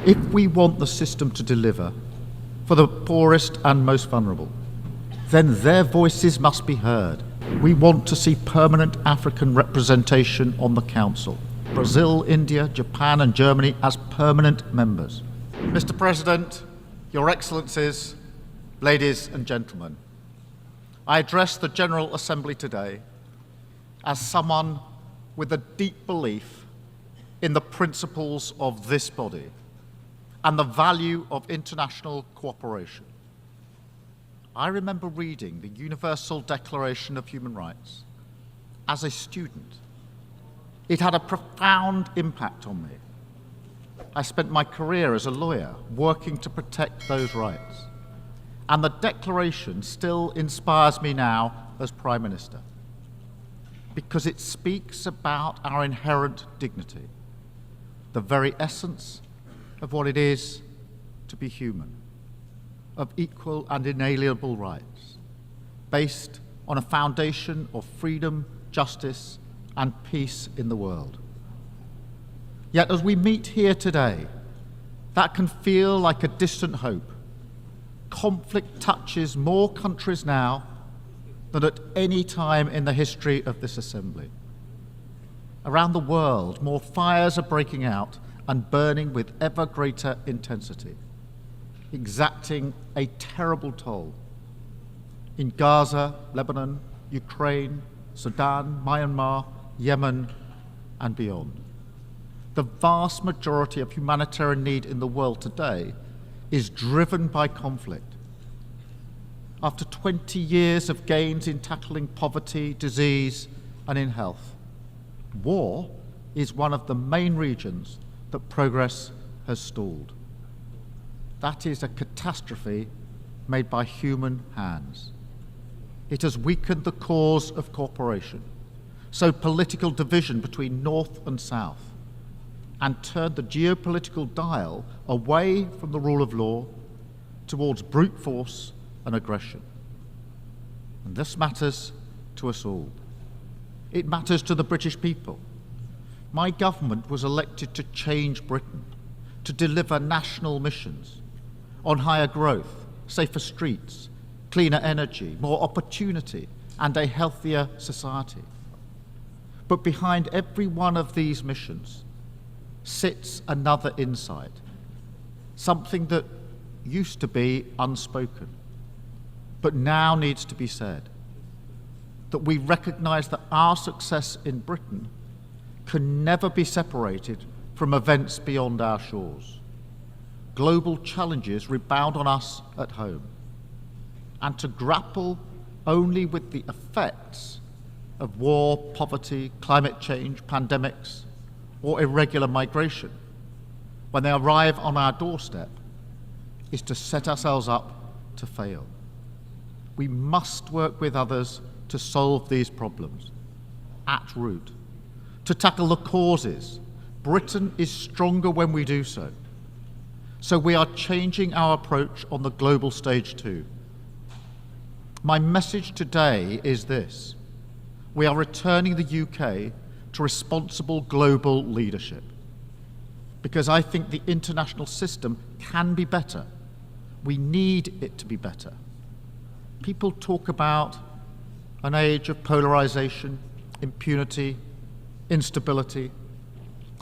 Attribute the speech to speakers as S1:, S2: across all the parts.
S1: If we want the system to deliver for the poorest and most vulnerable, then their voices must be heard. We want to see permanent African representation on the Council. Brazil, India, Japan and Germany as permanent members. Mr. President, Your Excellencies, ladies and gentlemen, I address the General Assembly today as someone with a deep belief in the principles of this body and the value of international cooperation. I remember reading the Universal Declaration of Human Rights as a student. It had a profound impact on me. I spent my career as a lawyer working to protect those rights. And the Declaration still inspires me now as Prime Minister because it speaks about our inherent dignity, the very essence of what it is to be human, of equal and inalienable rights, based on a foundation of freedom, justice, and peace in the world. Yet as we meet here today, that can feel like a distant hope. Conflict touches more countries now than at any time in the history of this Assembly. Around the world, more fires are breaking out and burning with ever greater intensity, exacting a terrible toll in Gaza, Lebanon, Ukraine, Sudan, Myanmar, Yemen, and beyond. The vast majority of humanitarian need in the world today is driven by conflict. After 20 years of gains in tackling poverty, disease, and in health, war is one of the main regions that progress has stalled. That is a catastrophe made by human hands. It has weakened the cause of cooperation, sowed political division between North and South, and turned the geopolitical dial away from the rule of law towards brute force and aggression. And this matters to us all. It matters to the British people. My government was elected to change Britain, to deliver national missions on higher growth, safer streets, cleaner energy, more opportunity, and a healthier society. But behind every one of these missions sits another insight, something that used to be unspoken, but now needs to be said, that we recognize that our success in Britain can never be separated from events beyond our shores. Global challenges rebound on us at home, and to grapple only with the effects of war, poverty, climate change, pandemics, or irregular migration when they arrive on our doorstep is to set ourselves up to fail. We must work with others to solve these problems at root, to tackle the causes. Britain is stronger when we do so. So we are changing our approach on the global stage too. My message today is this: we are returning the UK to responsible global leadership, because I think the international system can be better. We need it to be better. People talk about an age of polarization, impunity, instability,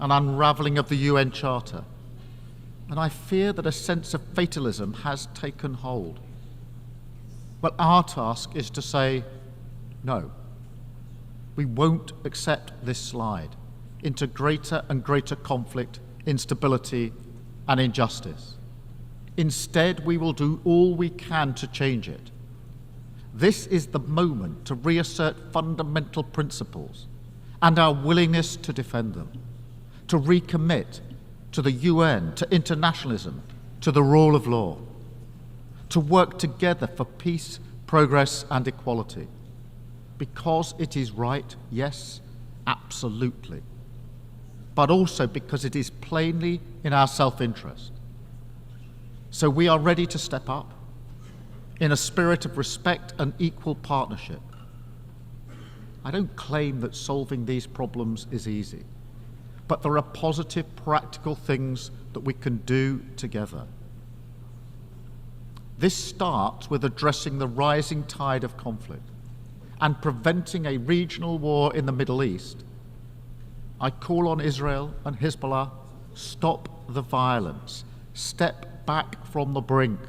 S1: an unraveling of the UN Charter. And I fear that a sense of fatalism has taken hold. Well, our task is to say, no, we won't accept this slide into greater and greater conflict, instability, and injustice. Instead, we will do all we can to change it. This is the moment to reassert fundamental principles and our willingness to defend them, to recommit to the UN, to internationalism, to the rule of law, to work together for peace, progress, and equality. Because it is right, yes, absolutely, but also because it is plainly in our self-interest. So we are ready to step up in a spirit of respect and equal partnership. I don't claim that solving these problems is easy, but there are positive, practical things that we can do together. This starts with addressing the rising tide of conflict and preventing a regional war in the Middle East. I call on Israel and Hezbollah, stop the violence, step back from the brink.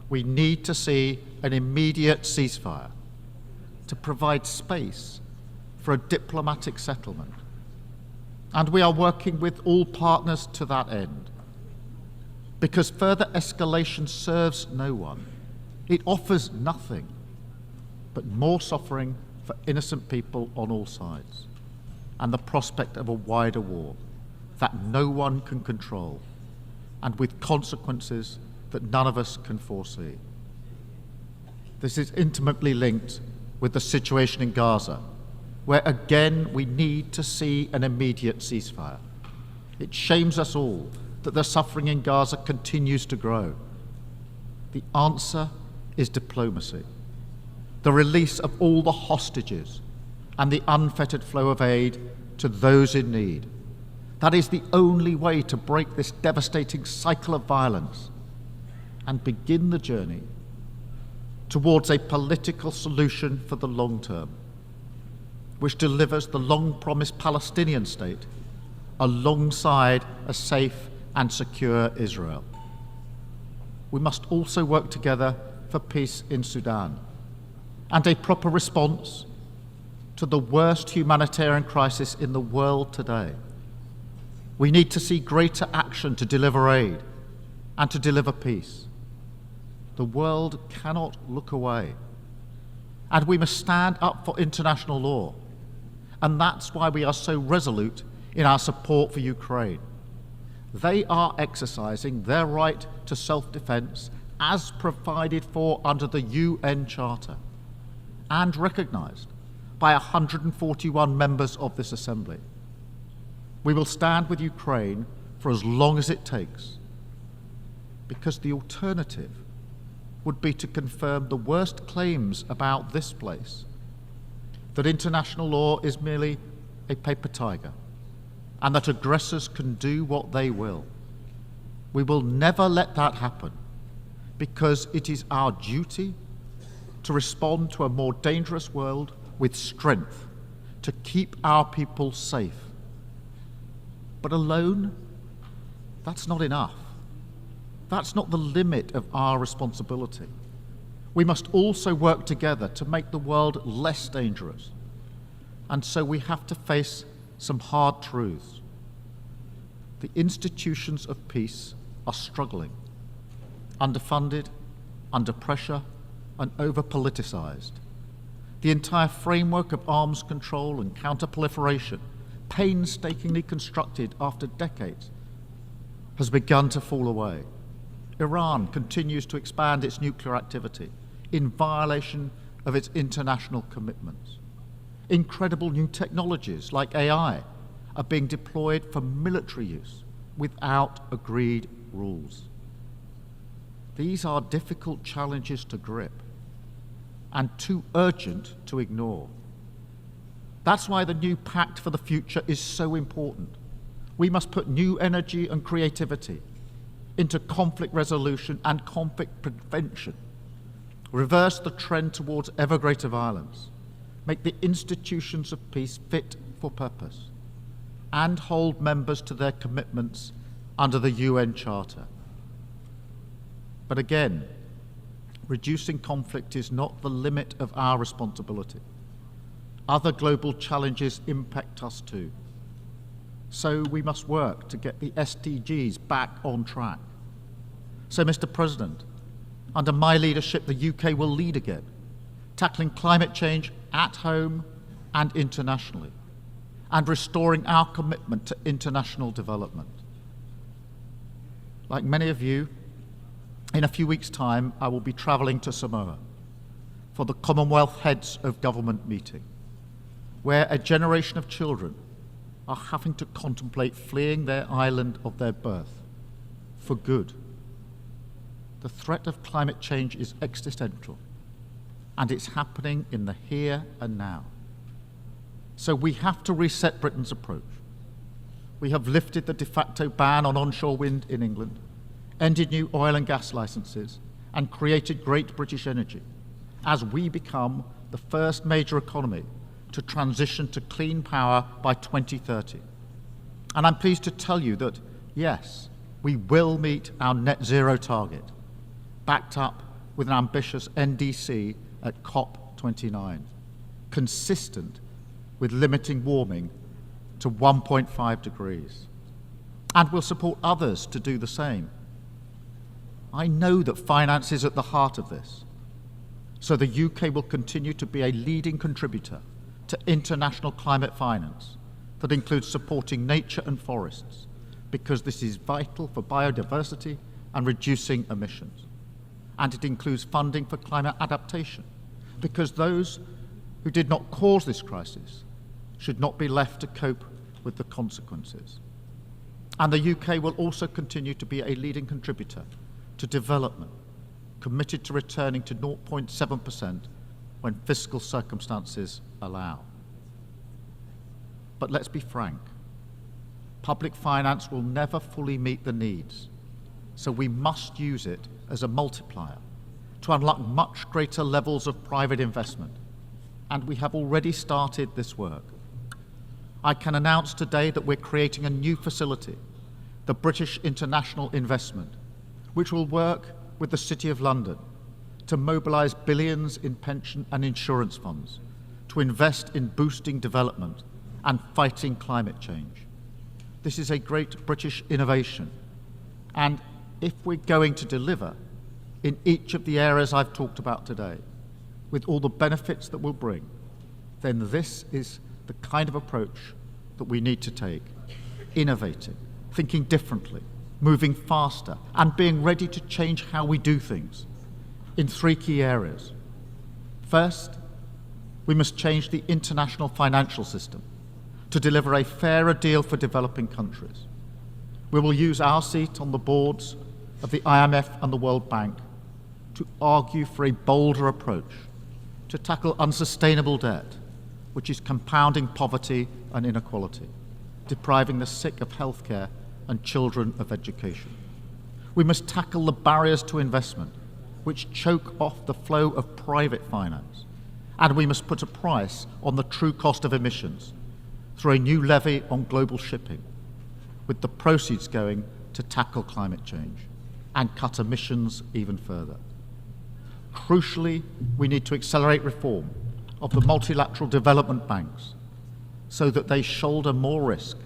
S1: We need to see an immediate ceasefire to provide space for a diplomatic settlement. And we are working with all partners to that end, because further escalation serves no one. It offers nothing but more suffering for innocent people on all sides, and the prospect of a wider war that no one can control, and with consequences that none of us can foresee. This is intimately linked with the situation in Gaza, where again we need to see an immediate ceasefire. It shames us all that the suffering in Gaza continues to grow. The answer is diplomacy, the release of all the hostages and the unfettered flow of aid to those in need. That is the only way to break this devastating cycle of violence and begin the journey towards a political solution for the long term, which delivers the long-promised Palestinian state alongside a safe and secure Israel. We must also work together for peace in Sudan and a proper response to the worst humanitarian crisis in the world today. We need to see greater action to deliver aid and to deliver peace. The world cannot look away, and we must stand up for international law. And that's why we are so resolute in our support for Ukraine. They are exercising their right to self-defense as provided for under the UN Charter and recognized by 141 members of this Assembly. We will stand with Ukraine for as long as it takes, because the alternative would be to confirm the worst claims about this place, that international law is merely a paper tiger and that aggressors can do what they will. We will never let that happen, because it is our duty to respond to a more dangerous world with strength, to keep our people safe. But alone, that's not enough. That's not the limit of our responsibility. We must also work together to make the world less dangerous. And so we have to face some hard truths. The institutions of peace are struggling, underfunded, under pressure, and over-politicized. The entire framework of arms control and counter-proliferation, painstakingly constructed after decades, has begun to fall away. Iran continues to expand its nuclear activity in violation of its international commitments. Incredible new technologies like AI are being deployed for military use without agreed rules. These are difficult challenges to grip and too urgent to ignore. That's why the new Pact for the Future is so important. We must put new energy and creativity into conflict resolution and conflict prevention, reverse the trend towards ever greater violence, make the institutions of peace fit for purpose, and hold members to their commitments under the UN Charter. But again, reducing conflict is not the limit of our responsibility. Other global challenges impact us too. So we must work to get the SDGs back on track. So, Mr. President, under my leadership, the UK will lead again, tackling climate change at home and internationally, and restoring our commitment to international development. Like many of you, in a few weeks' time, I will be travelling to Samoa for the Commonwealth Heads of Government meeting, where a generation of children are having to contemplate fleeing their island of their birth for good. The threat of climate change is existential, and it's happening in the here and now. So we have to reset Britain's approach. we have lifted the de facto ban on onshore wind in England, ended new oil and gas licenses, and created Great British Energy, as we become the first major economy to transition to clean power by 2030. And I'm pleased to tell you that, yes, we will meet our net zero target, backed up with an ambitious NDC at COP29, consistent with limiting warming to 1.5 degrees. And we'll support others to do the same. I know that finance is at the heart of this, so the UK will continue to be a leading contributor to international climate finance that includes supporting nature and forests, because this is vital for biodiversity and reducing emissions. And it includes funding for climate adaptation, because those who did not cause this crisis should not be left to cope with the consequences. And the UK will also continue to be a leading contributor to development, committed to returning to 0.7% when fiscal circumstances allow. But let's be frank, public finance will never fully meet the needs, so we must use it as a multiplier to unlock much greater levels of private investment, and we have already started this work. I can announce today that we're creating a new facility, the British International Investment, which will work with the City of London to mobilise billions in pension and insurance funds to invest in boosting development and fighting climate change. This is a great British innovation, and if we're going to deliver in each of the areas I've talked about today, with all the benefits that we'll bring, then this is the kind of approach that we need to take, innovating, thinking differently, moving faster, and being ready to change how we do things in three key areas. First, we must change the international financial system to deliver a fairer deal for developing countries. We will use our seat on the boards of the IMF and the World Bank to argue for a bolder approach to tackle unsustainable debt, which is compounding poverty and inequality, depriving the sick of healthcare and children of education. We must tackle the barriers to investment, which choke off the flow of private finance, and we must put a price on the true cost of emissions through a new levy on global shipping, with the proceeds going to tackle climate change and cut emissions even further. Crucially, we need to accelerate reform of the multilateral development banks so that they shoulder more risk,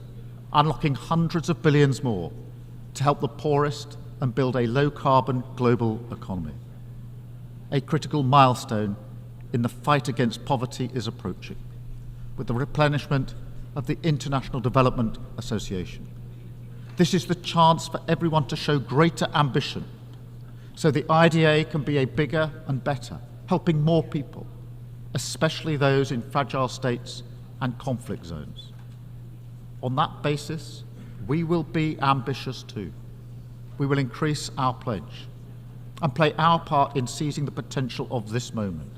S1: unlocking hundreds of billions more to help the poorest and build a low-carbon global economy. A critical milestone in the fight against poverty is approaching, with the replenishment of the International Development Association. This is the chance for everyone to show greater ambition, so the IDA can be a bigger and better, helping more people, especially those in fragile states and conflict zones. On that basis, we will be ambitious too. We will increase our pledge and play our part in seizing the potential of this moment.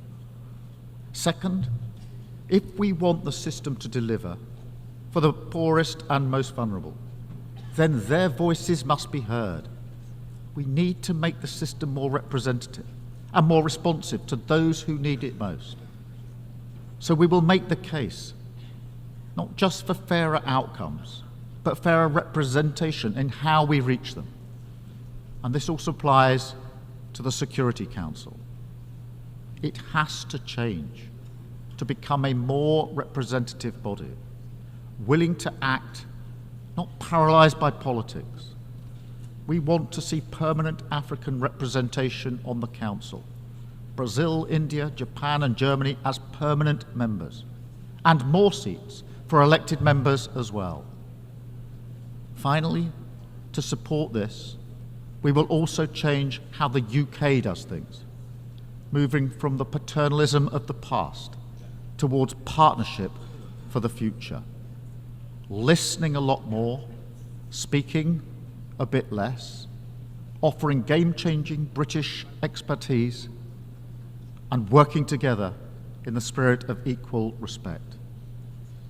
S1: Second, if we want the system to deliver for the poorest and most vulnerable, then their voices must be heard. We need to make the system more representative and more responsive to those who need it most. So we will make the case, not just for fairer outcomes, but fairer representation in how we reach them. And this also applies to the Security Council. It has to change to become a more representative body, willing to act, not paralysed by politics. We want to see permanent African representation on the Council. Brazil, India, Japan and Germany as permanent members, and more seats for elected members as well. Finally, to support this, we will also change how the UK does things, moving from the paternalism of the past towards partnership for the future. Listening a lot more, speaking a bit less, offering game-changing British expertise, and working together in the spirit of equal respect.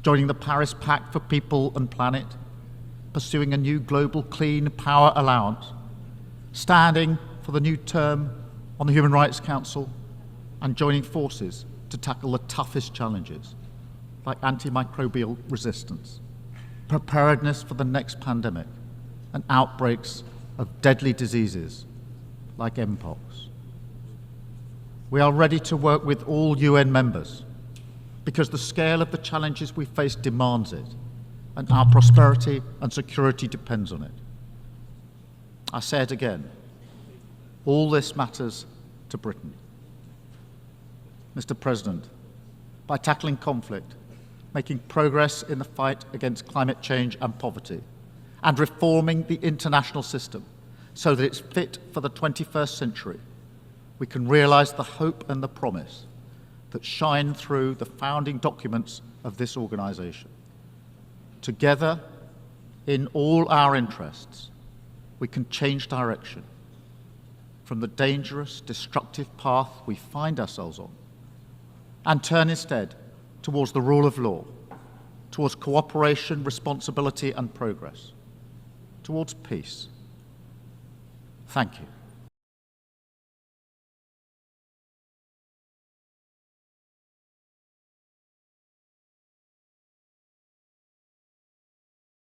S1: Joining the Paris Pact for People and Planet, pursuing a new global clean power allowance, standing for the new term on the Human Rights Council, and joining forces to tackle the toughest challenges, like antimicrobial resistance, preparedness for the next pandemic, and outbreaks of deadly diseases like Mpox. We are ready to work with all UN members because the scale of the challenges we face demands it, and our prosperity and security depends on it. I say it again, all this matters to Britain. Mr. President, by tackling conflict, making progress in the fight against climate change and poverty, and reforming the international system so that it's fit for the 21st century, we can realise the hope and the promise that shine through the founding documents of this organisation. Together, in all our interests, we can change direction from the dangerous, destructive path we find ourselves on and turn instead towards the rule of law, towards cooperation, responsibility and progress, towards peace. Thank you.